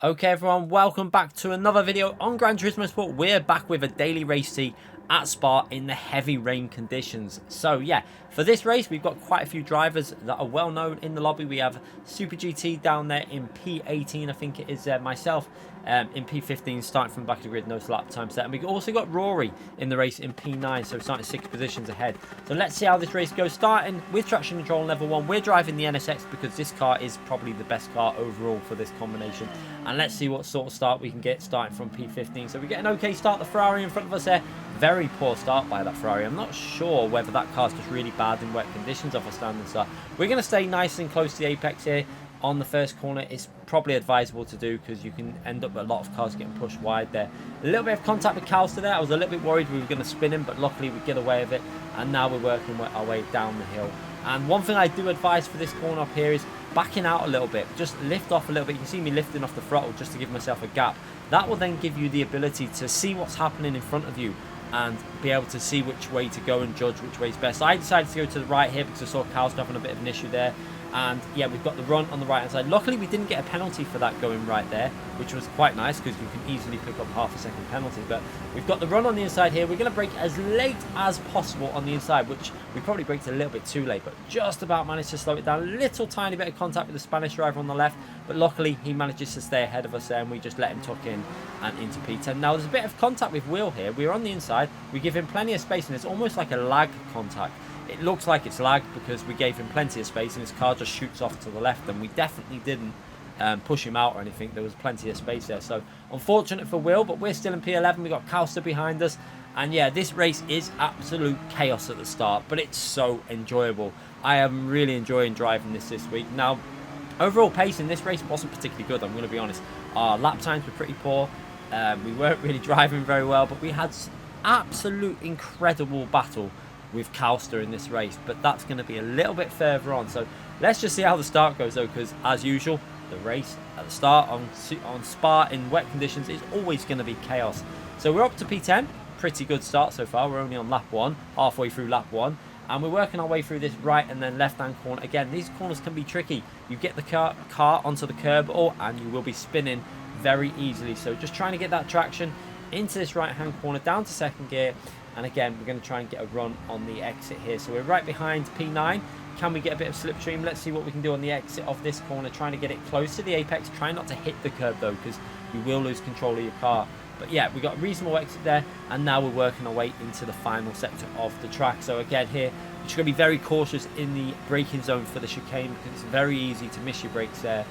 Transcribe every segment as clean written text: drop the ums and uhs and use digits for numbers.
Okay everyone, welcome back to another video on Gran Turismo Sport. We're back with a daily race tee at Spa in the heavy rain conditions. So yeah, for this race we've got quite a few drivers that are well known in the lobby. We have Super GT down there in P18, I think it is myself in P15 starting from the back of the grid, no lap time set. And we've also got Rory in the race in P9, so starting 6 positions ahead. So let's see how this race goes. Starting with traction control level 1, we're driving the NSX because this car is probably the best car overall for this combination. And let's see what sort of start we can get starting from P15. So we get an okay start. The Ferrari in front of us there. Very poor start by that Ferrari. I'm not sure whether that car's just really bad in wet conditions off a standard start. We're going to stay nice and close to the apex here on the first corner. It's probably advisable to do because you can end up with a lot of cars getting pushed wide there. A little bit of contact with Calstar there. I was a little bit worried we were going to spin him, but luckily we get away with it. And now we're working our way down the hill. And one thing I do advise for this corner up here is backing out a little bit. Just lift off a little bit. You can see me lifting off the throttle just to give myself a gap. That will then give you the ability to see what's happening in front of you and be able to see which way to go and judge which way is best. I decided to go to the right here because I saw Calstar having a bit of an issue there. And yeah, we've got the run on the right hand side. Luckily we didn't get a penalty for that going right there, which was quite nice because you can easily pick up half a second penalty. But we've got the run on the inside here. We're going to brake as late as possible on the inside, which we probably braked a little bit too late, but just about managed to slow it down. A little tiny bit of contact with the Spanish driver on the left, but luckily he manages to stay ahead of us there and we just let him tuck in and into P10. Now there's a bit of contact with Will here. We're on the inside. We give him plenty of space and it's almost like a lag contact. It looks like it's lagged because we gave him plenty of space and his car just shoots off to the left, and we definitely didn't push him out or anything. There was plenty of space there, so unfortunate for Will, but we're still in P11. We've got Calstar behind us, and yeah, this race is absolute chaos at the start, but it's so enjoyable. I am really enjoying driving this week. Now, overall pace in this race wasn't particularly good, I'm going to be honest. Our lap times were pretty poor. We weren't really driving very well, but we had absolute incredible battle with Calstar in this race, but that's going to be a little bit further on. So let's just see how the start goes though, because as usual, the race at the start on Spa in wet conditions is always going to be chaos. So we're up to P10, pretty good start so far. We're only on lap 1, halfway through lap 1, and we're working our way through this right and then left hand corner. Again, these corners can be tricky. You get the car onto the curb and you will be spinning very easily. So just trying to get that traction into this right hand corner, down to second gear. And again, we're going to try and get a run on the exit here. So we're right behind P9. Can we get a bit of slipstream? Let's see what we can do on the exit of this corner. Trying to get it close to the apex. Try not to hit the curb though, because you will lose control of your car. But yeah, we got a reasonable exit there. And now we're working our way into the final sector of the track. So again here, you're just going to be very cautious in the braking zone for the chicane, because it's very easy to miss your brakes there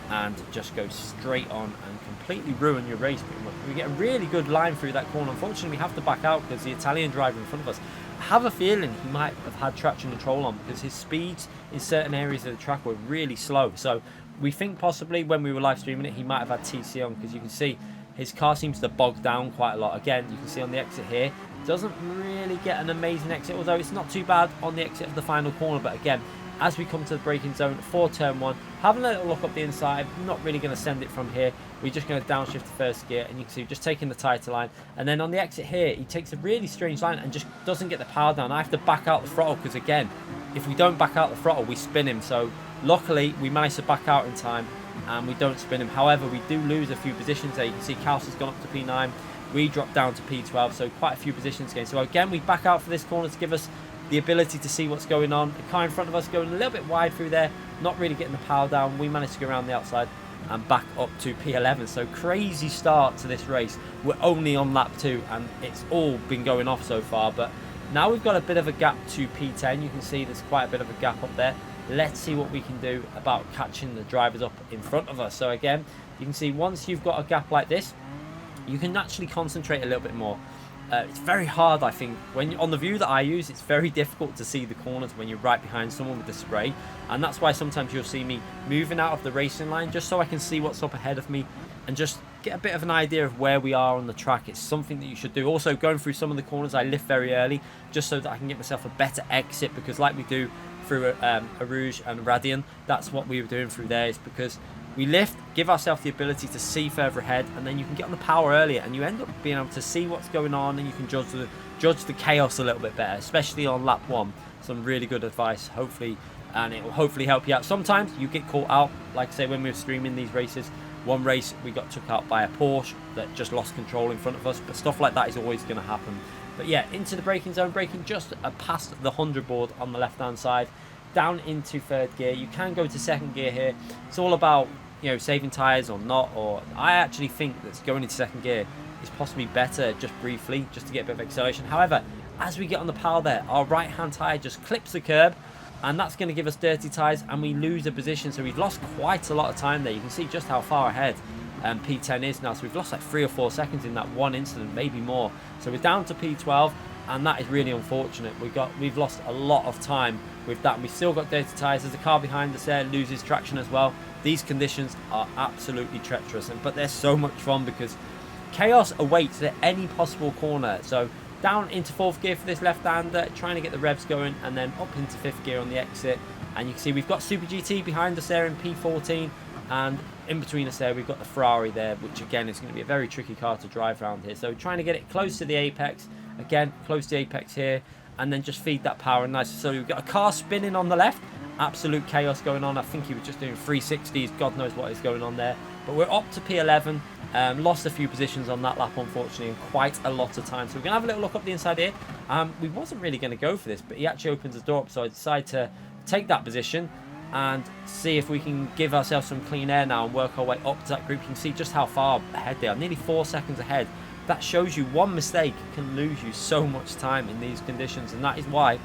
and just go straight on and completely ruin your race pretty much. We get a really good line through that corner. Unfortunately, we have to back out because the Italian driver in front of us, I have a feeling he might have had traction control on because his speeds in certain areas of the track were really slow. So we think possibly when we were live streaming it, he might have had TC on, because you can see his car seems to bog down quite a lot. Again, you can see on the exit here, doesn't really get an amazing exit, although it's not too bad on the exit of the final corner. But again, as we come to the braking zone for turn 1, having a little look up the inside, not really going to send it from here. We're just going to downshift to first gear, and you can see just taking the tighter line. And then on the exit here, he takes a really strange line and just doesn't get the power down. I have to back out the throttle because, again, if we don't back out the throttle, we spin him. So luckily, we managed to back out in time and we don't spin him. However, we do lose a few positions there. You can see Calstar's gone up to P9. We drop down to P12, so quite a few positions again. So again, we back out for this corner to give us the ability to see what's going on. The car in front of us going a little bit wide through there, not really getting the power down. We managed to go around the outside and back up to P11. So crazy start to this race. We're only on lap 2 and it's all been going off so far, but now we've got a bit of a gap to P10. You can see there's quite a bit of a gap up there. Let's see what we can do about catching the drivers up in front of us. So again, you can see once you've got a gap like this, you can actually concentrate a little bit more. It's very hard, I think, when on the view that I use, it's very difficult to see the corners when you're right behind someone with the spray, and that's why sometimes you'll see me moving out of the racing line just so I can see what's up ahead of me and just get a bit of an idea of where we are on the track. It's something that you should do. Also, going through some of the corners, I lift very early just so that I can get myself a better exit, because like we do through Rouge and Radian, that's what we were doing through there, is because we lift, give ourselves the ability to see further ahead, and then you can get on the power earlier and you end up being able to see what's going on, and you can judge the chaos a little bit better, especially on lap 1. Some really good advice, hopefully, and it will hopefully help you out. Sometimes you get caught out, like I say, when we're streaming these races, One race we got took out by a Porsche that just lost control in front of us, but stuff like that is always going to happen. But yeah, into the braking zone, braking just past the 100 board on the left hand side, down into third gear. You can go to second gear here. It's all about, you know, saving tyres or not, or I actually think that going into second gear is possibly better just briefly, just to get a bit of acceleration. However, as we get on the pile there, our right hand tyre just clips the curb, and that's going to give us dirty tyres, and we lose a position. So we've lost quite a lot of time there. You can see just how far ahead P10 is now. So we've lost like 3 or 4 seconds in that one incident, maybe more. So we're down to P12, and that is really unfortunate. We've lost a lot of time with that. We've still got dirty tyres. There's a car behind us there, loses traction as well. These conditions are absolutely treacherous, but they're so much fun because chaos awaits at any possible corner. So down into 4th gear for this left-hander, trying to get the revs going, and then up into 5th gear on the exit. And you can see we've got Super GT behind us there in P14, and in between us there we've got the Ferrari there, which again is going to be a very tricky car to drive around here. So trying to get it close to the apex, again close to the apex here, and then just feed that power nice. So we've got a car spinning on the left, absolute chaos going on. I think he was just doing 360s, God knows what is going on there. But we're up to P11. Lost a few positions on that lap, unfortunately, and quite a lot of time. So we're going to have a little look up the inside here. We wasn't really going to go for this, but he actually opens the door up, so I decided to take that position and see if we can give ourselves some clean air now and work our way up to that group. You can see just how far ahead they are, nearly 4 seconds ahead. That shows you one mistake can lose you so much time in these conditions, and that is why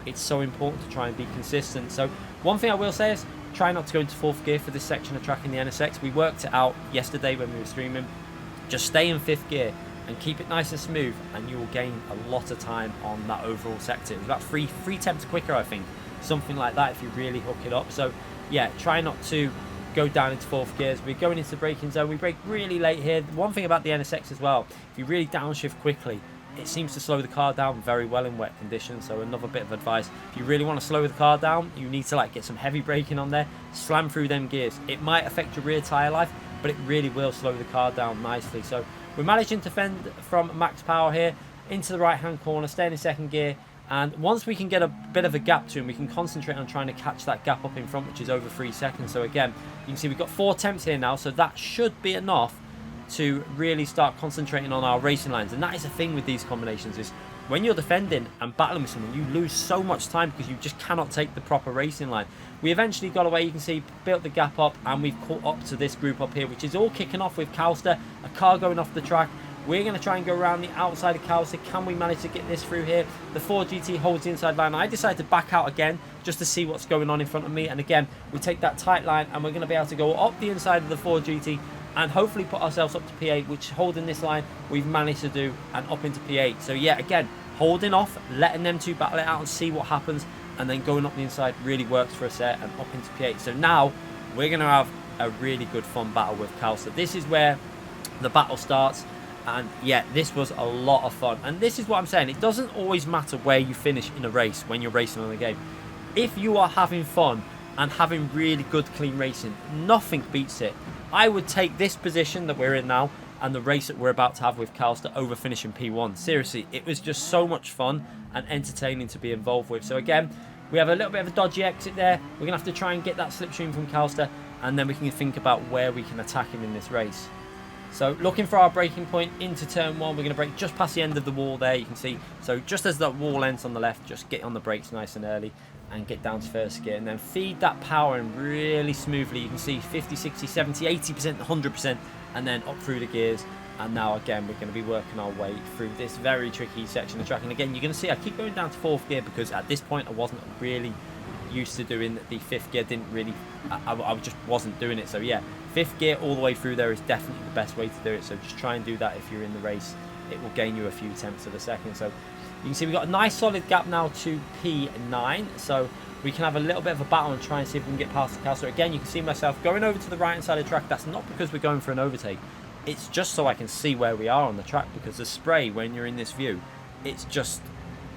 it's so important to try and be consistent. So one thing I will say is try not to go into 4th gear for this section of track in the NSX. We worked it out yesterday when we were streaming. Just stay in 5th gear and keep it nice and smooth, and you will gain a lot of time on that overall sector. It's about 3 tenths quicker, I think, something like that, if you really hook it up. So yeah, try not to go down into 4th gears. We're going into the braking zone. We brake really late here. One thing about the NSX as well, if you really downshift quickly, it seems to slow the car down very well in wet conditions. So another bit of advice, if you really want to slow the car down, you need to like get some heavy braking on there, slam through them gears. It might affect your rear tyre life, but it really will slow the car down nicely. So we're managing to fend from max power here into the right hand corner, staying in 2nd gear, and once we can get a bit of a gap to him, we can concentrate on trying to catch that gap up in front, which is over 3 seconds. So again, you can see we've got 4 attempts here now, so that should be enough to really start concentrating on our racing lines. And that is the thing with these combinations, is when you're defending and battling with someone, you lose so much time because you just cannot take the proper racing line. We eventually got away, you can see, built the gap up, and we've caught up to this group up here, which is all kicking off with Calstar, a car going off the track. We're going to try and go around the outside of Calstar. Can we manage to get this through here? The Ford GT holds the inside line. I decided to back out again just to see what's going on in front of me. And again, we take that tight line, and we're going to be able to go up the inside of the Ford GT and hopefully put ourselves up to P8, which holding this line we've managed to do, and up into P8. So yeah, again, holding off, letting them two battle it out and see what happens, and then going up the inside really works for us there, and up into P8. So now we're going to have a really good fun battle with Calstar. This is where the battle starts. And yeah, this was a lot of fun. And this is what I'm saying, it doesn't always matter where you finish in a race when you're racing on the game. If you are having fun and having really good clean racing, nothing beats it. I would take this position that we're in now and the race that we're about to have with Calstar over finishing P1. Seriously, it was just so much fun and entertaining to be involved with. So again, we have a little bit of a dodgy exit there. We're going to have to try and get that slipstream from Calstar, and then we can think about where we can attack him in this race. So looking for our braking point into turn 1, we're going to brake just past the end of the wall there, you can see. So just as that wall ends on the left, just get on the brakes nice and early and get down to 1st gear, and then feed that power in really smoothly. You can see 50, 60, 70, 80%, 100%, and then up through the gears. And now again, we're going to be working our way through this very tricky section of track. And again, you're going to see I keep going down to 4th gear because at this point I wasn't really used to doing the 5th gear. I just wasn't doing it. So yeah, 5th gear all the way through there is definitely the best way to do it. So just try and do that if you're in the race. It will gain you a few tenths of a second. So you can see we've got a nice solid gap now to P9. So we can have a little bit of a battle and try and see if we can get past the Calstar. Again, you can see myself going over to the right hand side of the track. That's not because we're going for an overtake. It's just so I can see where we are on the track, because the spray, when you're in this view, it's just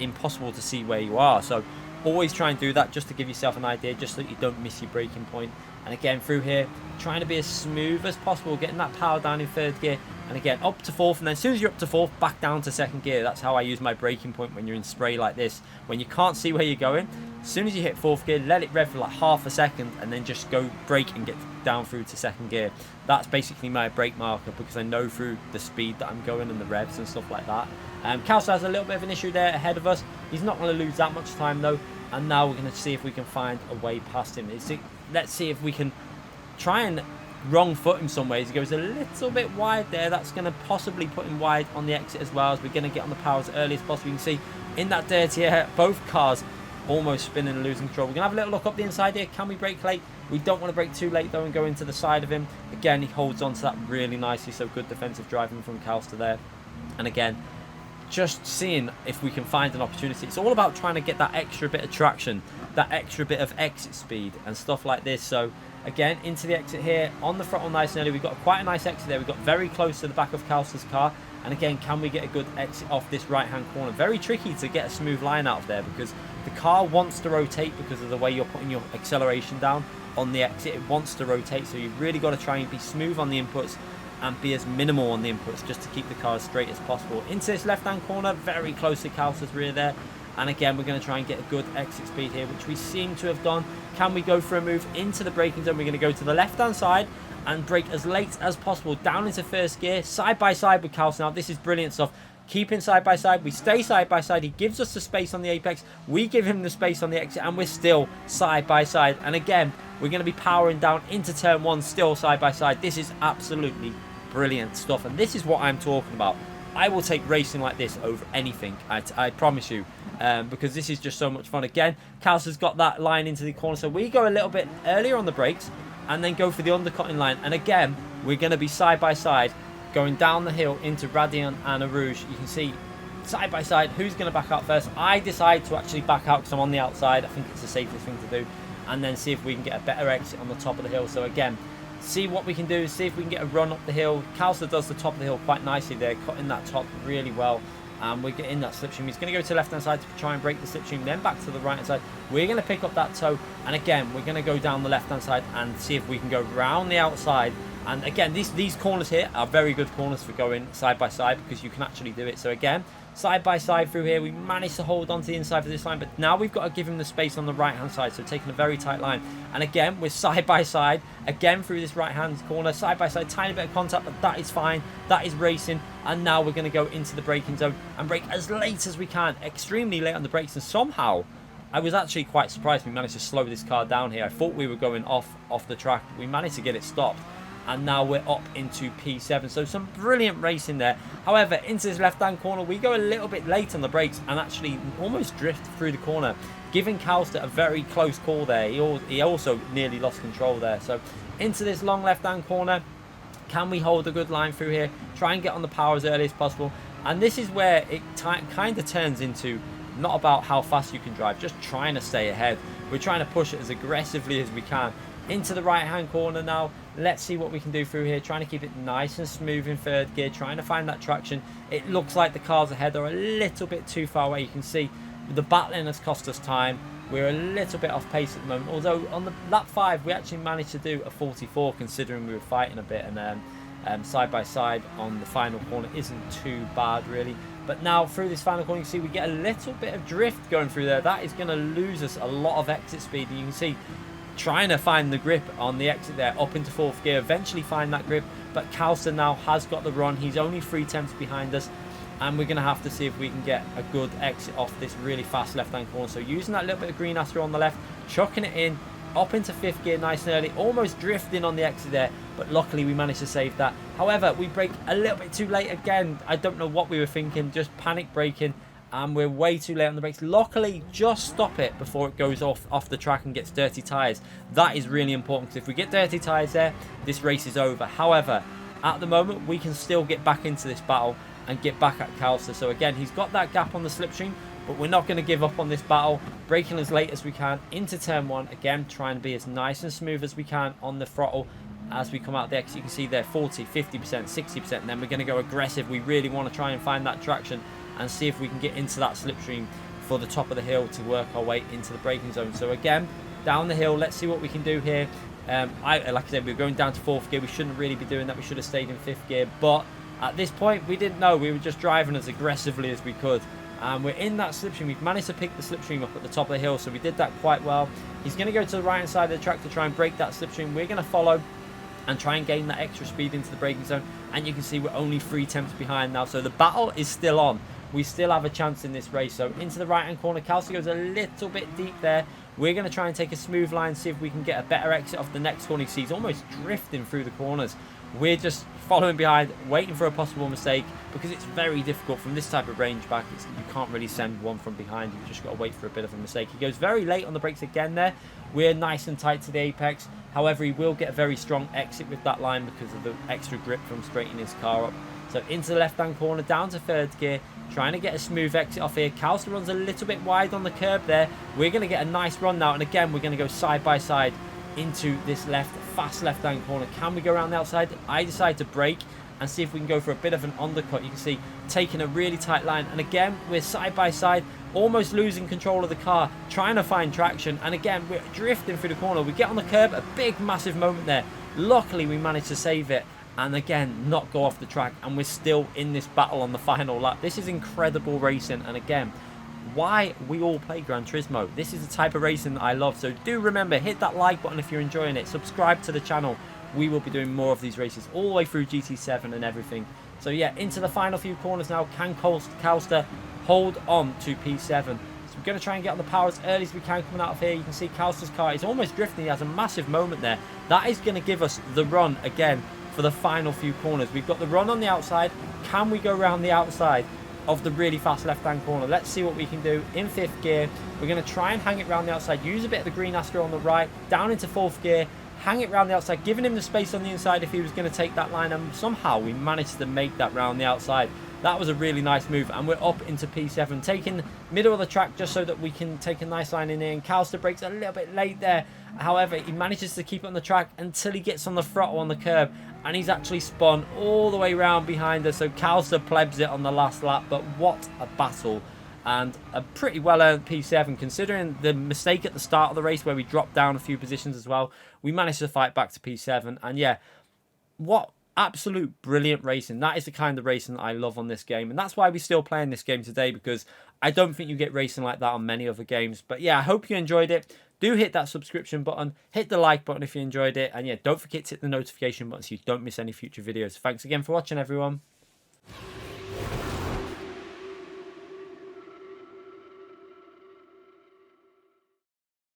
impossible to see where you are. So always try and do that just to give yourself an idea, just so that you don't miss your braking point. And again, through here, trying to be as smooth as possible, getting that power down in 3rd gear, and again up to 4th, and then as soon as you're up to 4th, back down to 2nd gear. That's how I use my braking point when you're in spray like this, when you can't see where you're going. As soon as you hit 4th gear, let it rev for like half a second and then just go brake and get down through to 2nd gear. That's basically my brake marker, because I know through the speed that I'm going and the revs and stuff like that. Calstar has a little bit of an issue there ahead of us. He's not going to lose that much time though, and now we're going to see if we can find a way past him. Let's see if we can try and wrong foot him some ways. He goes a little bit wide there. That's going to possibly put him wide on the exit as well, as we're going to get on the power as early as possible. You can see in that dirty air, both cars almost spinning and losing control. We're going to have a little look up the inside here. Can we brake late? We don't want to brake too late though and go into the side of him. Again, he holds on to that really nicely, so good defensive driving from Calstar there. And again, just seeing if we can find an opportunity. It's all about trying to get that extra bit of traction, that extra bit of exit speed and stuff like this. So again, into the exit here, on the throttle nice and early. We've got quite a nice exit there. We got very close to the back of Calstar's car. And again, can we get a good exit off this right-hand corner? Very tricky to get a smooth line out of there, because the car wants to rotate because of the way you're putting your acceleration down on the exit. It wants to rotate, so you've really got to try and be smooth on the inputs and be as minimal on the inputs just to keep the car as straight as possible. Into this left-hand corner, very close to Calstar's rear there. And again, we're going to try and get a good exit speed here, which we seem to have done. Can we go for a move into the braking zone? We're going to go to the left-hand side and brake as late as possible down into 1st gear, side by side with Calstar. Now, this is brilliant stuff. Keeping side by side, we stay side by side. He gives us the space on the apex, we give him the space on the exit, and we're still side by side. And again, we're going to be powering down into turn 1, still side by side. This is absolutely brilliant stuff, and this is what I'm talking about. I will take racing like this over anything, I promise you, because this is just so much fun. Again, Calstar's got that line into the corner, so we go a little bit earlier on the brakes and then go for the undercutting line. And again, we're going to be side by side going down the hill into Radiant and Arouge. You can see side by side who's going to back out first. I decide to actually back out because I'm on the outside. I think it's the safest thing to do, and then see if we can get a better exit on the top of the hill. So again, see what we can do, see if we can get a run up the hill. Calstar does the top of the hill quite nicely there, cutting that top really well. And we're getting that slipstream. He's going to go to the left-hand side to try and break the slipstream, then back to the right-hand side. We're going to pick up that toe, and again, we're going to go down the left-hand side and see if we can go round the outside. And again, these corners here are very good corners for going side by side, because you can actually do it. So again, side by side through here, we managed to hold on to the inside of this line, but now we've got to give him the space on the right-hand side, so taking a very tight line. And again, we're side by side, again through this right-hand corner, side by side, tiny bit of contact, but that is fine. That is racing. And now we're going to go into the braking zone and brake as late as we can, extremely late on the brakes. And somehow, I was actually quite surprised we managed to slow this car down here. I thought we were going off the track. We managed to get it stopped. And now we're up into P7. So some brilliant racing there. However, into this left-hand corner, we go a little bit late on the brakes and actually almost drift through the corner, giving Calstar a very close call there. He also nearly lost control there. So into this long left-hand corner, can we hold a good line through here? Try and get on the power as early as possible. And this is where it kind of turns into not about how fast you can drive, just trying to stay ahead. We're trying to push it as aggressively as we can. Into the right-hand corner now. Let's see what we can do through here. Trying to keep it nice and smooth in 3rd gear. Trying to find that traction. It looks like the cars ahead are a little bit too far away. You can see the battling has cost us time. We're a little bit off pace at the moment. Although on the lap 5, we actually managed to do a 44, considering we were fighting a bit. And side by side on the final corner isn't too bad, really. But now through this final corner, you can see we get a little bit of drift going through there. That is going to lose us a lot of exit speed. And you can see trying to find the grip on the exit there, up into 4th gear, eventually find that grip. But Calstar now has got the run. He's only 3 tenths behind us, and we're going to have to see if we can get a good exit off this really fast left-hand corner. So using that little bit of green Astro on the left, chucking it in, up into 5th gear nice and early, almost drifting on the exit there, but luckily we managed to save that. However, we brake a little bit too late again. I don't know what we were thinking, just panic braking, and we're way too late on the brakes. Luckily, just stop it before it goes off the track and gets dirty tyres. That is really important, because if we get dirty tyres there, this race is over. However, at the moment, we can still get back into this battle and get back at Calstar. So again, he's got that gap on the slipstream, but we're not going to give up on this battle. Braking as late as we can into turn 1. Again, trying to be as nice and smooth as we can on the throttle as we come out the exit. You can see there 40, 50%, 60%, and then we're going to go aggressive. We really want to try and find that traction and see if we can get into that slipstream for the top of the hill to work our way into the braking zone. So again, down the hill, let's see what we can do here. Like I said, we're going down to 4th gear. We shouldn't really be doing that. We should have stayed in 5th gear, but at this point we didn't know. We were just driving as aggressively as we could, And we're in that slipstream. We've managed to pick the slipstream up at the top of the hill, so we did that quite well. He's going to go to the right hand side of the track to try and break that slipstream. We're going to follow and try and gain that extra speed into the braking zone. And you can see we're only 3 tenths behind now, so the battle is still on. We still have a chance in this race. So into the right hand corner, Calstar goes a little bit deep there. We're going to try and take a smooth line, see if we can get a better exit off the next corner. You see he's almost drifting through the corners. We're just following behind, waiting for a possible mistake, because it's very difficult from this type of range back. You can't really send one from behind. You've just got to wait for a bit of a mistake. He goes very late on the brakes again there. We're nice and tight to the apex. However, he will get a very strong exit with that line because of the extra grip from straightening his car up. So into the left-hand corner, down to 3rd gear, trying to get a smooth exit off here. Calstar runs a little bit wide on the curb there. We're going to get a nice run now, and again, we're going to go side by side into this fast left-hand corner. Can we go around the outside? I decide to brake and see if we can go for a bit of an undercut. You can see taking a really tight line, and again, we're side by side, almost losing control of the car, trying to find traction, and again, we're drifting through the corner. We get on the curb, a big, massive moment there. Luckily, we managed to save it, and again, not go off the track, and we're still in this battle on the final lap. This is incredible racing, and again, why we all play Gran Turismo. This is the type of racing that I love. So do remember, hit that like button if you're enjoying it. Subscribe to the channel. We will be doing more of these races all the way through GT7 and everything. So yeah, into the final few corners now. Can Calstar hold on to P7? So we're going to try and get on the power as early as we can coming out of here. You can see Calstar's car is almost drifting. He has a massive moment there. That is going to give us the run again for the final few corners. We've got the run on the outside. Can we go around the outside of the really fast left-hand corner? Let's see what we can do. In 5th gear, we're going to try and hang it around the outside, use a bit of the green Astro on the right, down into 4th gear, hang it around the outside, giving him the space on the inside if he was going to take that line, and somehow we managed to make that round the outside. That was a really nice move, and we're up into P7, taking middle of the track just so that we can take a nice line in here. And Calstar breaks a little bit late there. However, he manages to keep it on the track until he gets on the throttle on the curb, and he's actually spun all the way round behind us. So Calstar plebs it on the last lap, but what a battle, and a pretty well-earned P7 considering the mistake at the start of the race where we dropped down a few positions as well. We managed to fight back to P7, and yeah, what absolute brilliant racing. That is the kind of racing that I love on this game, and that's why we're still playing this game today, because I don't think you get racing like that on many other games. But yeah, I hope you enjoyed it. Do hit that subscription button, hit the like button if you enjoyed it, and yeah, don't forget to hit the notification button so you don't miss any future videos. Thanks again for watching, everyone.